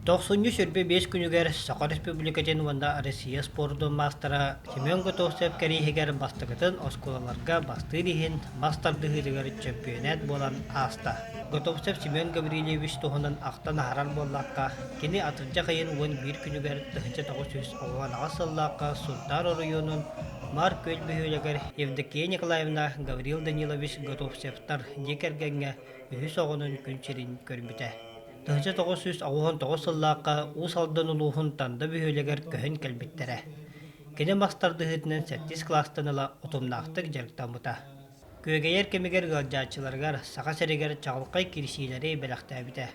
90 сөрбе 5 күнүгер Сақа Республикатын ванда Россия спорту мастера Семен Готовцев керихигер бастыгытын осколаларга бастырихин мастардыгыдыгар чемпионат болан аста. Готовцев Семен Гаврилевич тоһунан ақтан харар боллаққа, кені атыржа қайын 11 күнүгер тыхынча 900 оған ағасыллаққа Султар районун Мар көлбүйөлегер Евдокия Николаевна Гаврил Данилович Готовцевтар декергенге үхіс оғының күнчерін көрбіті. Тыхынча 900 оған 9 сыллаққа ұс алдан ұлуғын танда бүйөлегер көхін кәлбеттері. Кені мастардығытынан 8 класстаныла ұтымнақтық жарықтан бұта. Көгейер кемегер ғалжатчыларғар сақа сәрегер чағылқай кирсилері бәліқтәбіті.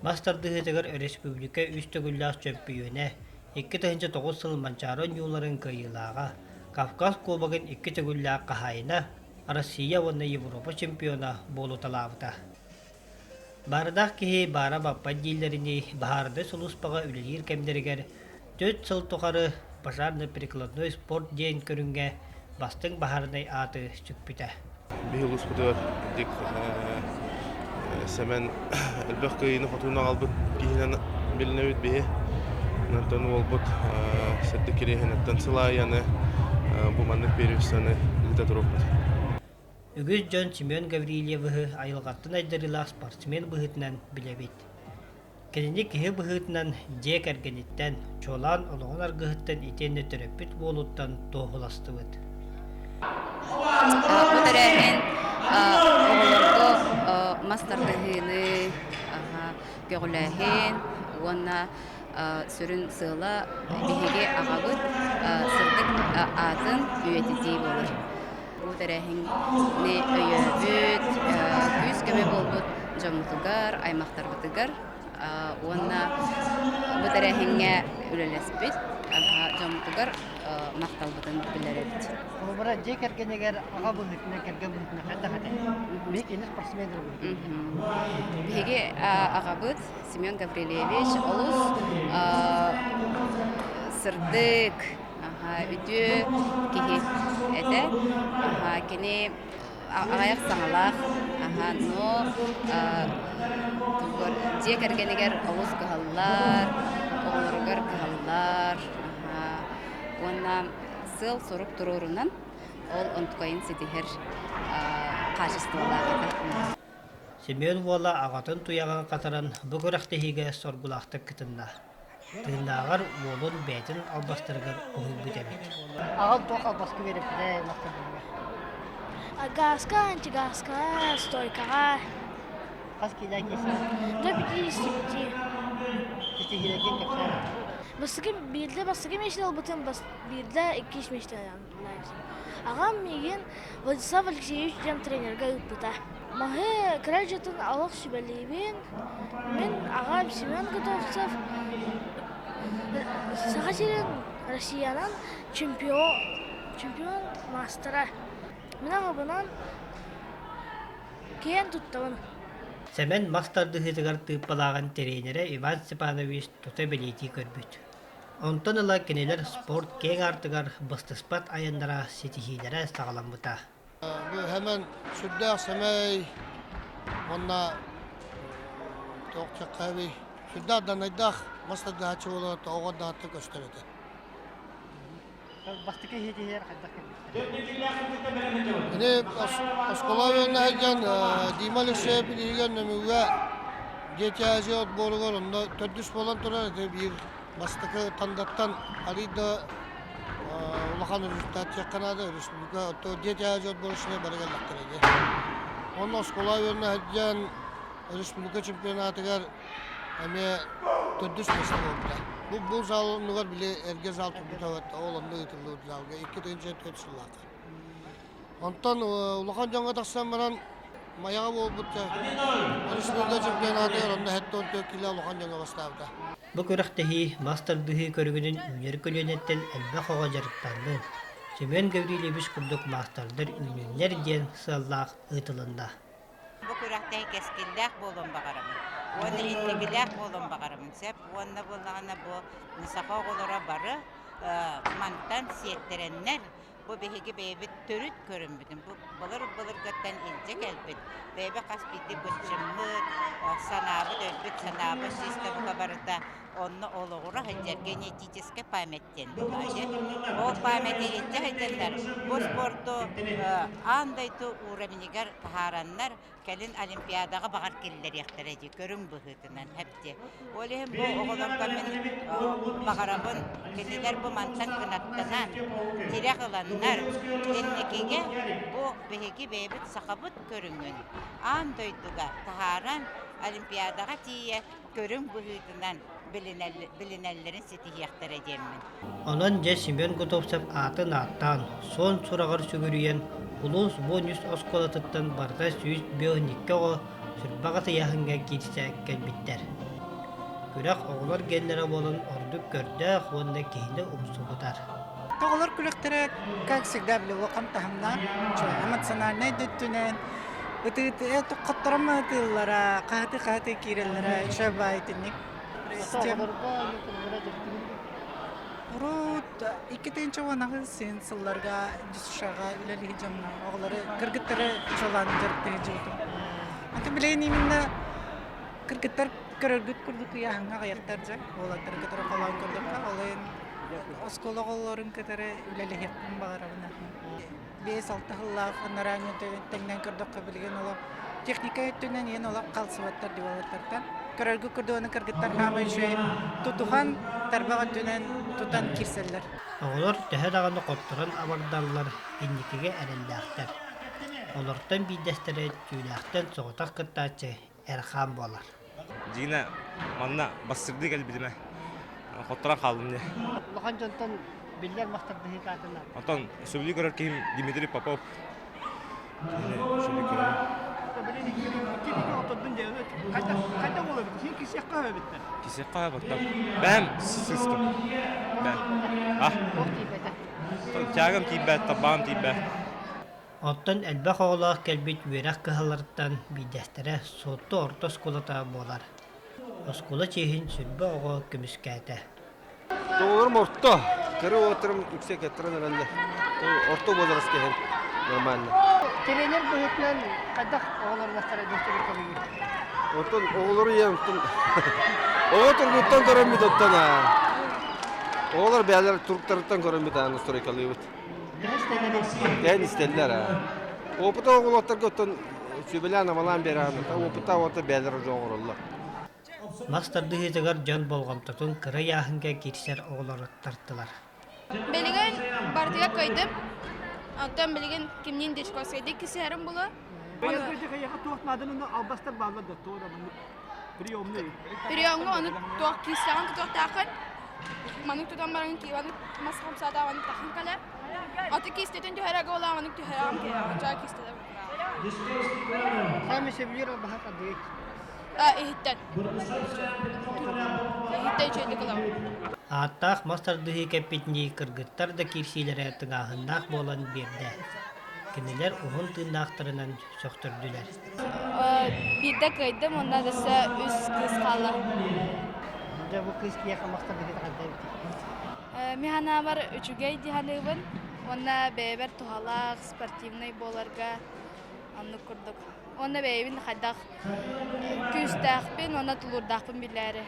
Мастардығытығыр республика үстігіллас чөмпүйөне 2-9 сыл манчарын юларын кайылаға, Кавказ кубагын 2 қахайына Россия ванна Европа чемпиона болу талабыта. Бардақ кеге бара баппа дейлеріне бахарды сұлыспаға үлелер кемдерігер 4 сыл тұқары пожарно-прикладной спорт дейін көрінге бастың бахардай аты сүкпіті. Бихил успытыгар дик семен элбэх кыйыны хотуна албыт кихинен билнебит бихи. Нантон олбут сетти кирехинеттен сылайяны буманнык берүүсаны илте туроппут. Үгіз Жон Семен Гаврилевы айылғаттын айдарыла спортсмен бұғытынан білебет. Кенені кеге бұғытынан дек әргенеттен, чолан олығын арғыттан етенді түріппіт болуттан тоғыласты бұд. Бұдырәхін оғылырғы мастардығыны көгіләхін, онна сүрін сыла бігеге ағабыт сырдық атын үйететей болыр. Бұдырәхін не өйебіт, күз көмі болбыт жамытыгар, аймақтар бұтыгар, онна бұдырәхінге үлелеспіт, жамытыгар мақтал бұтын білеребіт. Олыбыра дек әргенегер аға бұғытына кәрген бұғытына қайта-қайта. Бек ені спортсмендер бұғыт. Беге ағабыт Семен Гаврилевич олус сырдык үтү кихи эте кені ағаяқ саңалақ но дек әргенегер олус кығаллар, оғылырғар кығаллар, онна сыл сорук турурунан ол онтукайын сетихер качестволар. Семен вола ағатын туяған қатаран бұғырақтығыға соргулақтық кітінна. Тыңдағар олын бәйтін албастырғыр ұғы бүтемек. Ағал тоқ албасқы беріп бәй мақтырдыңға. Газка, антигазка, стойкаға. Қас келі әкесін? До 55. Кестегелеген кәпсәрі? Бастығы мешін албытын бірді 2 мешін. Ағам меген Владислав Алексеевич дем тренерға ұппыта. Мағы кірәл жатын алық сүбәлейбен, мен ағам Семен Готовцев саға жерен Россиянан чемпион мастера. Мен ағабынан кейін тұттауын. Семен мастардығытығар тыппалаған тренері Иван Степанович тұта білеті көрбіт. Онтон ыла кенелер спорт кең артыгар бастыспат айындара сетихилері сағалан бұта. Бұл hemen сүрдәқ сәмәй, онна тоқчақ қәбей, сүрдәқдан айдақ мастарды хачы олар оғанда атты көстіреді. Бастықы хетелер қайдақ кәмді? Ini Oskolavyon'da heyken Dimal Şehir bilgigen nömüge geçeceği ot borugar onda tördüs falan turar bir bastıkı tandattan arıyda ulakan ürüstat yakanadı Respublika o geçeceği ot borusuna barıgallaktır edi. Onun Oskolavyon'da heyken Respublika çempionatıgar eme tördüs mesela oldu. Bu zalını var bile ergez altı bu tavatta oğlanda ıtırlı zalga 2-4 yıllarda. Ondan ulakan janga taksan baran mayaga bolbutça. Respublika çempionatı onda hette 14 kilo ulakan janga bastavda. Bu körükteki mastardығы körügünün ünleri kölönetten elbe xoğa jarıktandı. Семен Гаврилевич курдук мастардар үнүнлер ден сыллах ытылында. Bu körükteki keskillik bolon bagaramın. Onu ittigillik bolon bagaramın. Sep onda bolağına bu nisafa oğulara barı mantan siyetterenler bu behigi bebi törüt körünbüdüm. Bu balır gatan ilce gelbit. Bebe kas bidi bıçımıt, sanabı dövbüt, sanabı sistem kabarda onu oluğura hıcar genetическe pametten bulaydı. O pameti ilce hıcarlar. Bu sportu andaydı uğraminigar taharanlar kelin olimpiyadaga bağır kelliler yaktaracı. Görün bu hıtınan hepti. Olihim bu oğullar kamen bağırabın kelliler bu mantan kınattanan tire kılanlar ennekige bu behegi bebit sakabıt görünün. Andaydıga taharan olimpiyadaga tiye görün bu hıtınan bilinellerin seti yaktaracağımın. Ondan je Semyon Gotovsev atın attan son surağır sügürüyen ulus bonus oskolatıttan barda süyüz biyonikka o sürbağatı yahınga gitse gelbitter. Gürak oğlar gellere bolun orduk gördü, onda kehinde umsugutar. Toğlar külüktere, как всегда, были локам тахамнан, эмоциональный дүттүнен, это каттарма тыллара, кахты киреллара, шабайтынник. Урут, икетен чаванағы сен сылларға, дүсшаға, үләлі жамна, оғлары, кыргыттары чаланы жарты жауды. Аты білейін именно кыргыттар көрөргүт күрдік яғыңа қаяқтар жа, олаттар кітары қалауын көрдікқа, олайын оскола қолларын кітары үләлі хеқпін бағарабына. 5-6 жыллақ, нараңы тәңнен көрдікқа білген олап, техника өттінен ең олап қалсываттар деп олаттардан. Көрөргү күрді оны кыргыттар хамай шөйіп, тутухан тарбаға түнен тутан кирселлер. Оғылар тәһә дағаны қоттырын абардалар инникеге әрелдәқтер. Олардан бидестері түйләқтен соғытақ кыттачы әрхан болар. Дина манна бастырды кәлбидіме. Қоттыра қалдым не. Бұған жонтан білдер мақтарды хикатына. Антон, сөбілі көрер кейім Дмитрий Попов. Сөбілі көрер. Кисек қая баттам. Бәм, сыстым. Бәм. Тягым тейбәт, табағым тейбәт. Оттан әлбәқ оғылақ кәлбет үйерақ кығаларыттан бидестері сотты орта скулата болар. Оскула чейін сүрбі оғы көміскәті. Doğru orta. Kırı oturum yüksek ettiren herhalde. Orta bozarız ki normalde. Trener bu heplen kadak oğular bastara gösterir kalıyor. Orta oğulları yem tutun. Oğul Turgut'tan görünmüyor tuttan ha. Oğullar beyler Turklar'dan görünmüyor daha nasıl kalıyor. Den istediler ha. Opita oğullar götün sübülen amalan bir anı. Opita orta beyler çoğururlar. Mastарды хизагар жан болғамтатын кыры яхынга кирсер оғылары тарттылар. Белеген партия көйдім. Аттан белеген кимнен дешкосайды кисерім бұла. Приемға оны тоқ кистаған тоқ тақын. Маның тұтан бараңын кейваны масқам садаваны тақын қалар. Аты кистетін түйәрәгі олағаны түйәрәғым кейваны жай кистеді. Сәмі сөбілер бағат адыйт. Ehitten. Ehitten çöydük olam. Аттақ мастарды кәппетіне кыргыттар да кирсилері тыңағындақ болан берді. Кенелер оғын тыңдақтарынан сөқтірділер. Birde kıydım, onda da üst kız kalı. Bu kız kiyaka mastарды кәппетіне. Mihana var üçügey dihanıbın. Onda beyber tuhalaq, sportivnay bolarga anlı kurduk. Onda beybin xaydaq küstaqpin, onda tulurdaqpin billəri.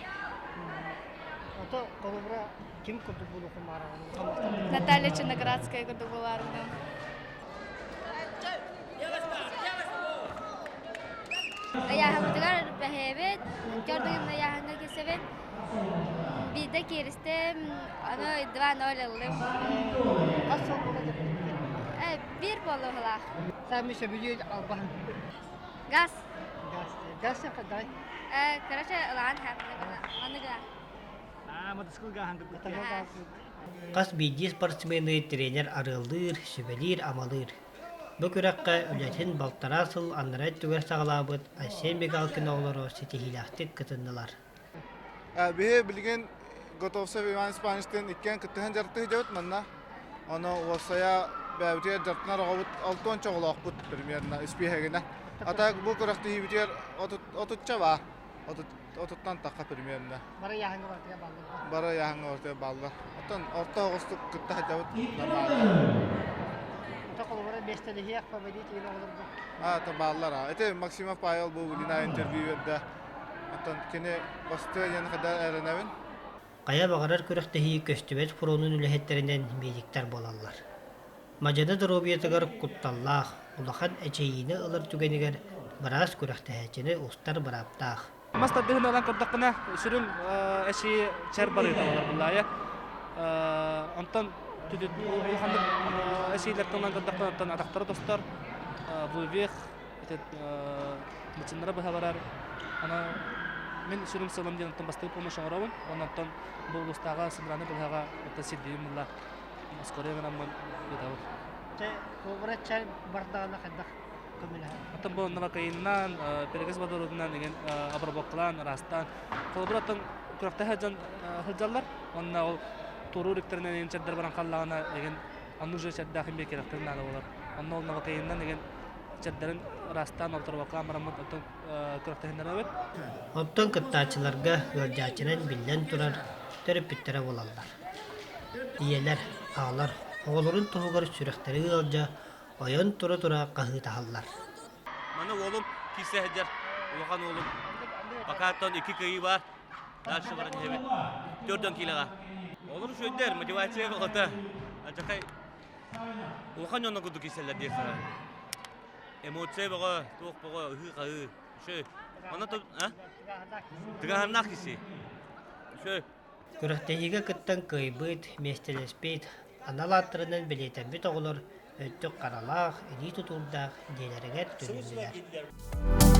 Ото қолыбыра кім күрді бұл оқым арағын? Наталья Черноградская kurduk bolarga. Ayağımdılar behebet, gördüğümde ayağımda kesebet. Bir de kiristem, onu divan olalım. Kaç sol bola yapın? Bir bolu hala. Sen mi söbülüyor albağın? Gaz. Gaz ya kaday? Karaca ulan hepsi bana. Onu gaz. Qas bidye sportsmeni trener arıldır, sübelir amalir. Bu kürakka ületin baltarasıl anırat tüger sağlabıt Aysen Begalkin oğları setihilahtit kıtındılar. Bihe bilgin Gotovsev Ivan Spanish'ten ikken kıtıhan jartı hicavut manna. Onu olsaya bäbitiyer jartına rağabut 6-10 çoğulaq bud primierna ispihegine. Ata bu kürakta hibitiyer otutça va. Otuttan takka primierna. Bara yahanga ortaya ballar. Bara yahanga ortaya ballar. Otan orta oğustuk kıttı hicavut normalde. Тоқылбары бестелихи победитель олырды. Табаллар. Это Максимов Павел был на интервью да. Антон кене басты яны кадар әренәвен. Қая бағарар көріқтіхи көстібет фуронун үліхеттерінен медиктер болалар. Мажаны дробиятығар құтталлақ, улахан әчейіні ылыр түгенігер біраз көріқтіхетіні ұстар бұраптақ. Мастаддыгын алан көрдаққына сүрін әші чәр бар еді олар бұлайы. Антон түдет ұлғандық әшейлерді алан көрдаққына антон атақтары достар. Бұйвех, мұчынлары бұға барар. Мен сүрін сылым ден антон бастығы помощын орауын. Онантон бұл ұстаға сымраны бұлғаға сидейім мұлла. Скорее мен амман едауыр. Көбірі чәр бардағына қайдақ көмілі. Атын бұл Навакайыннан, Перегес Бадырудынан деген Абрабоқлан, Растан. Қолыбыр атын күрақта хылжалар. Онына ол туру ректерінен ең чәрдер баран қаллағына деген анну жер чәрді ақын бек керектерін алы олар. Онына ол Навакайыннан деген чәрдерін Растан, Абрабоқлан, Марамут атын күрақта хендер өбет. Оттон кыттачыларга гөлжачынан билен турар төрөпүттөрө болалар. Иелер, ağlar, oğulların tohugar sürükteri alca, oyun tura kahıtahallar. Mana oğlum kise heder. Ulan oğlum. Bakattan 2 kıyı var. Darşı var evet. 4 kiloga. Olur şöyle motivasiya kota. Acakay. Ulan onu kudu kiseler diye sana. Emosiya baga, tuğ baga, hı. Şey. Mana to, ha? Tıgahannak kisi. Şey. Күрәхтәһигә кыттан кыйбыт, местелеспет, аналаттырынан билетен бит оғылар, өттік қаралақ, эди тутулдақ, делерігер түлемелер.